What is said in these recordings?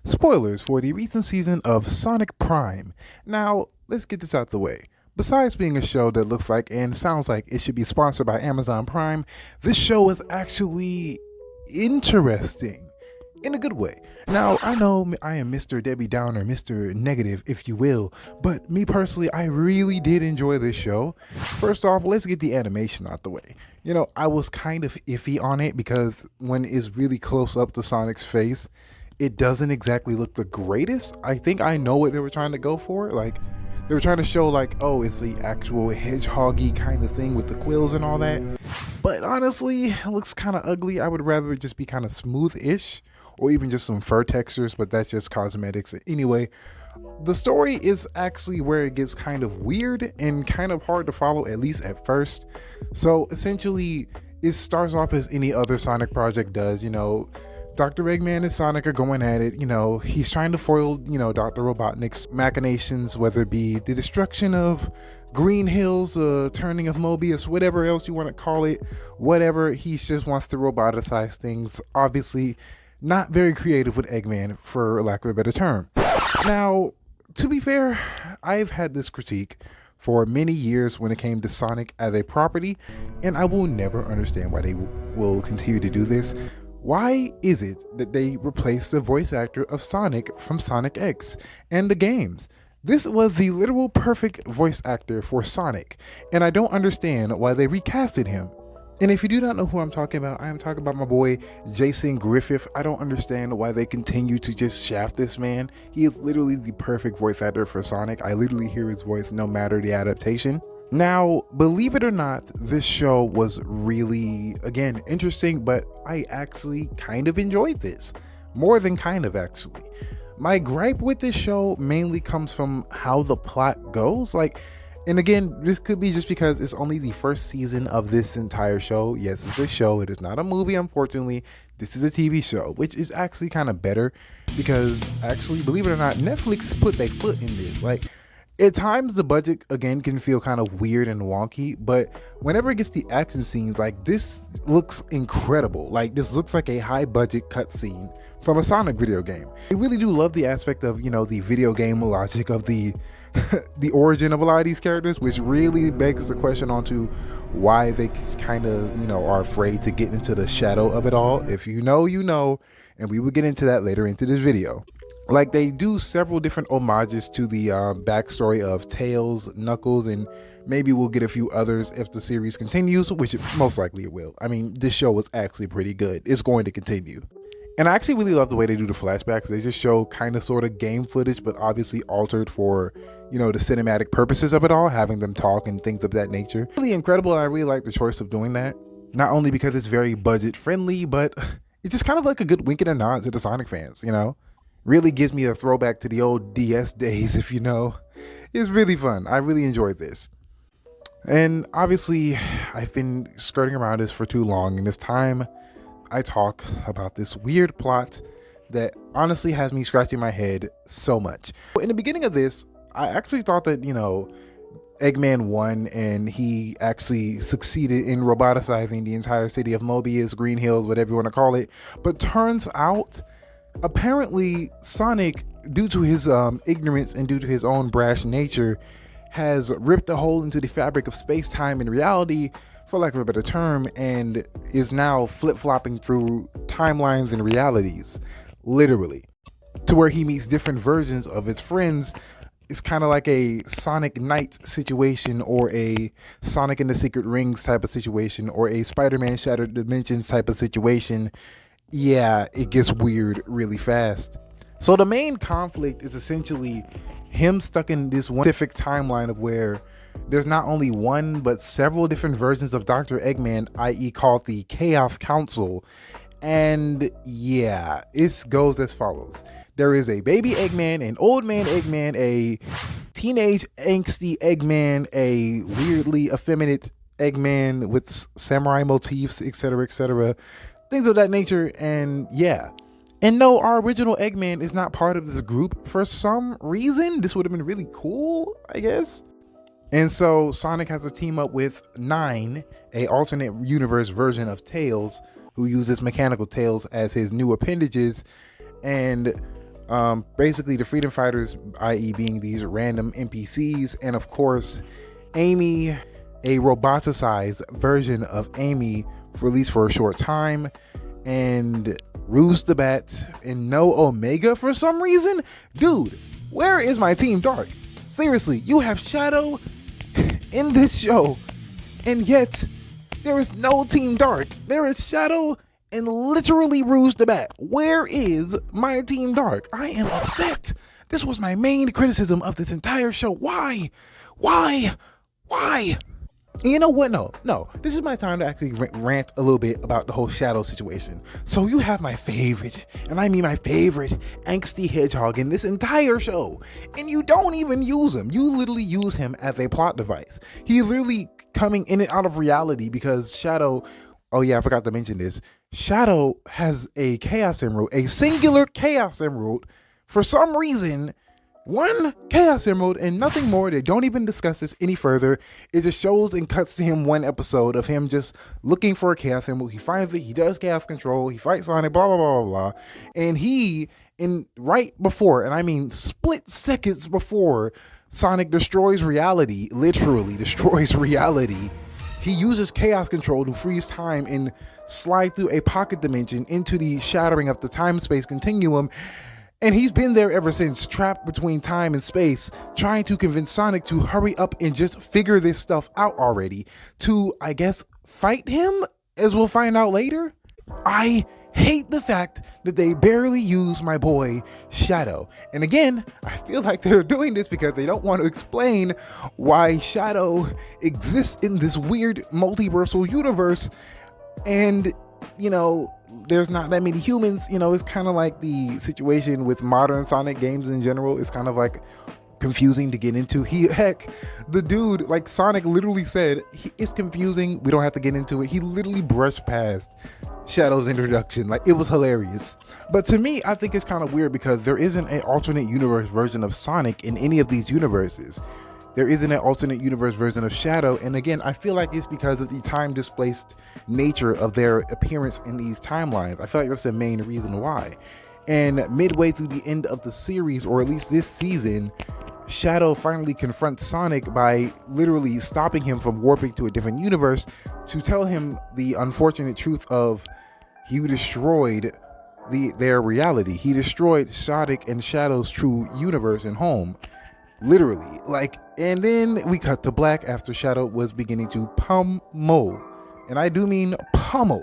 Spoilers for the recent season of Sonic Prime. Now, let's get this out the way. Besides being a show that looks like and sounds like it should be sponsored by Amazon Prime, this show is actually interesting in a good way. Now, I know I am Mr. Debbie Downer, Mr. Negative, if you will, but me personally, I really did enjoy this show. First off, let's get the animation out the way. I was kind of iffy on it because when it's really close up to Sonic's face, it doesn't exactly look the greatest. I think I know what they were trying to go for. Like, they were trying to show like, oh, it's the actual hedgehoggy kind of thing with the quills and all that. But honestly, it looks kind of ugly. I would rather it just be kind of smooth-ish or even just some fur textures, but that's just cosmetics. Anyway, the story is actually where it gets kind of weird and kind of hard to follow, at least at first. So essentially, it starts off as any other Sonic project does. Dr. Eggman and Sonic are going at it. He's trying to foil, Dr. Robotnik's machinations, whether it be the destruction of Green Hills, turning of Mobius, whatever else you want to call it, whatever. He just wants to roboticize things. Obviously, not very creative with Eggman, for lack of a better term. Now, to be fair, I've had this critique for many years when it came to Sonic as a property, and I will never understand why they will continue to do this. Why is it that they replaced the voice actor of Sonic from Sonic X and the games? This was the literal perfect voice actor for Sonic, and I don't understand why they recasted him. And if you do not know who I'm talking about, I am talking about my boy Jason Griffith. I don't understand why they continue to just shaft this man. He is literally the perfect voice actor for Sonic. I literally hear his voice no matter the adaptation. Now, believe it or not, this show was really, again, interesting, but I actually kind of enjoyed this. More than kind of, actually. My gripe with this show mainly comes from how the plot goes. And again, this could be just because it's only the first season of this entire show. Yes, it's a show. It is not a movie, unfortunately. This is a TV show, which is actually kind of better because, actually, believe it or not, Netflix put their foot in this. At times, the budget, again, can feel kind of weird and wonky, but whenever it gets the action scenes, this looks incredible. This looks like a high-budget cutscene from a Sonic video game. I really do love the aspect of, the video game logic of the the origin of a lot of these characters, which really begs the question onto why they kind of, are afraid to get into the shadow of it all. If you know, you know, and we will get into that later into this video. They do several different homages to the backstory of Tails, Knuckles, and maybe we'll get a few others if the series continues, which most likely it will. I mean, this show was actually pretty good. It's going to continue. And I actually really love the way they do the flashbacks. They just show kind of sort of game footage, but obviously altered for, the cinematic purposes of it all, having them talk and things of that nature. Really incredible. I really like the choice of doing that. Not only because it's very budget friendly, but it's just kind of like a good wink and a nod to the Sonic fans, Really gives me a throwback to the old DS days, if you know. It's really fun. I really enjoyed this. And obviously, I've been skirting around this for too long, and it's time I talk about this weird plot that honestly has me scratching my head so much. In the beginning of this, I actually thought that, Eggman won and he actually succeeded in roboticizing the entire city of Mobius, Green Hills, whatever you want to call it. But turns out, apparently, Sonic, due to his ignorance and due to his own brash nature, has ripped a hole into the fabric of space-time and reality, for lack of a better term, and is now flip-flopping through timelines and realities, literally, to where he meets different versions of his friends. It's kind of like a Sonic Knight situation, or a Sonic and the Secret Rings type of situation, or a Spider-Man Shattered Dimensions type of situation. Yeah, it gets weird really fast. So the main conflict is essentially him stuck in this one specific timeline of where there's not only one, but several different versions of Dr. Eggman, i.e. called the Chaos Council. And yeah, it goes as follows. There is a baby Eggman, an old man Eggman, a teenage angsty Eggman, a weirdly effeminate Eggman with samurai motifs, etc., things of that nature. And yeah. And no, our original Eggman is not part of this group for some reason. This would have been really cool, I guess. And so Sonic has to team up with Nine, a alternate universe version of Tails, who uses mechanical tails as his new appendages. And Basically the freedom fighters, i.e. being these random NPCs, and of course Amy, a roboticized version of Amy, released for a short time, and Ruse the Bat and no Omega for some reason. Dude, where is my Team Dark? Seriously, you have Shadow in this show, and yet there is no Team Dark. There is Shadow and literally Ruse the Bat. Where is my Team Dark? I am upset. This was my main criticism of this entire show. Why? You know what? No. This is my time to actually rant a little bit about the whole Shadow situation. So you have my favorite, and I mean my favorite, angsty hedgehog in this entire show, and you don't even use him. You literally use him as a plot device. He's literally coming in and out of reality because Shadow, oh yeah, I forgot to mention this, Shadow has a Chaos Emerald, a singular Chaos Emerald, for some reason. One Chaos Emerald and nothing more. They don't even discuss this any further. It just shows and cuts to him one episode of him just looking for a Chaos Emerald. He finds it. He does Chaos Control. He fights Sonic, blah, blah, blah, blah, blah. And he, right before, and I mean split seconds before Sonic destroys reality, literally destroys reality, he uses Chaos Control to freeze time and slide through a pocket dimension into the shattering of the time-space continuum. And he's been there ever since, trapped between time and space, trying to convince Sonic to hurry up and just figure this stuff out already, to, I guess, fight him, as we'll find out later. I hate the fact that they barely use my boy Shadow. And again, I feel like they're doing this because they don't want to explain why Shadow exists in this weird multiversal universe. And, you know, there's not that many humans. You know, it's kind of like the situation with modern Sonic games in general. It's kind of like confusing to get into. The dude, like Sonic literally said, it's confusing, we don't have to get into it. He literally brushed past Shadow's introduction. Like, it was hilarious. But to me, I think it's kind of weird because there isn't an alternate universe version of Sonic in any of these universes. There isn't an alternate universe version of Shadow, and again, I feel like it's because of the time-displaced nature of their appearance in these timelines. I feel like that's the main reason why. And midway through the end of the series, or at least this season, Shadow finally confronts Sonic by literally stopping him from warping to a different universe to tell him the unfortunate truth of he destroyed their reality. He destroyed Sonic and Shadow's true universe and home. Literally, like, and then we cut to black after Shadow was beginning to pummel, and I do mean pummel,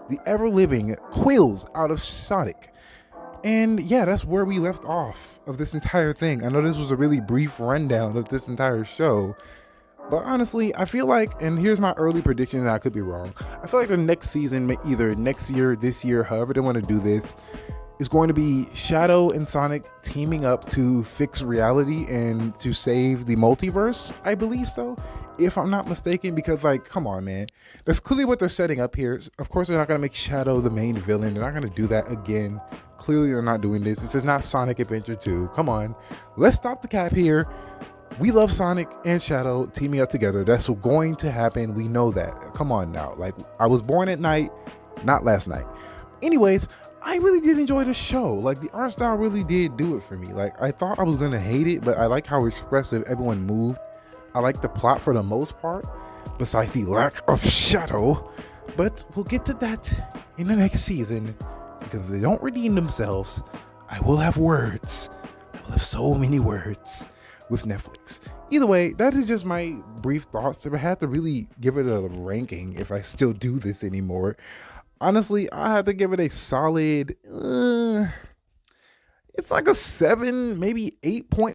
the ever-living quills out of Sonic. And yeah, that's where we left off of this entire thing. I know this was a really brief rundown of this entire show, but honestly, I feel like, and here's my early prediction, and I could be wrong, I feel like the next season, either next year, this year, however they want to do this, is going to be Shadow and Sonic teaming up to fix reality and to save the multiverse. I believe so, if I'm not mistaken, because, like, come on, man. That's clearly what they're setting up here. Of course, they're not going to make Shadow the main villain. They're not going to do that again. Clearly, they're not doing this. This is not Sonic Adventure 2. Come on. Let's stop the cap here. We love Sonic and Shadow teaming up together. That's going to happen. We know that. Come on now. Like, I was born at night, not last night. Anyways, I really did enjoy the show. Like, the art style really did do it for me. Like, I thought I was gonna hate it, but I like how expressive everyone moved. I like the plot for the most part, besides the lack of Shadow. But we'll get to that in the next season, because if they don't redeem themselves, I will have words. I will have so many words with Netflix. Either way, that is just my brief thoughts. If I had to really give it a ranking, if I still do this anymore, honestly, I have to give it a solid, it's like a 7, maybe 8.5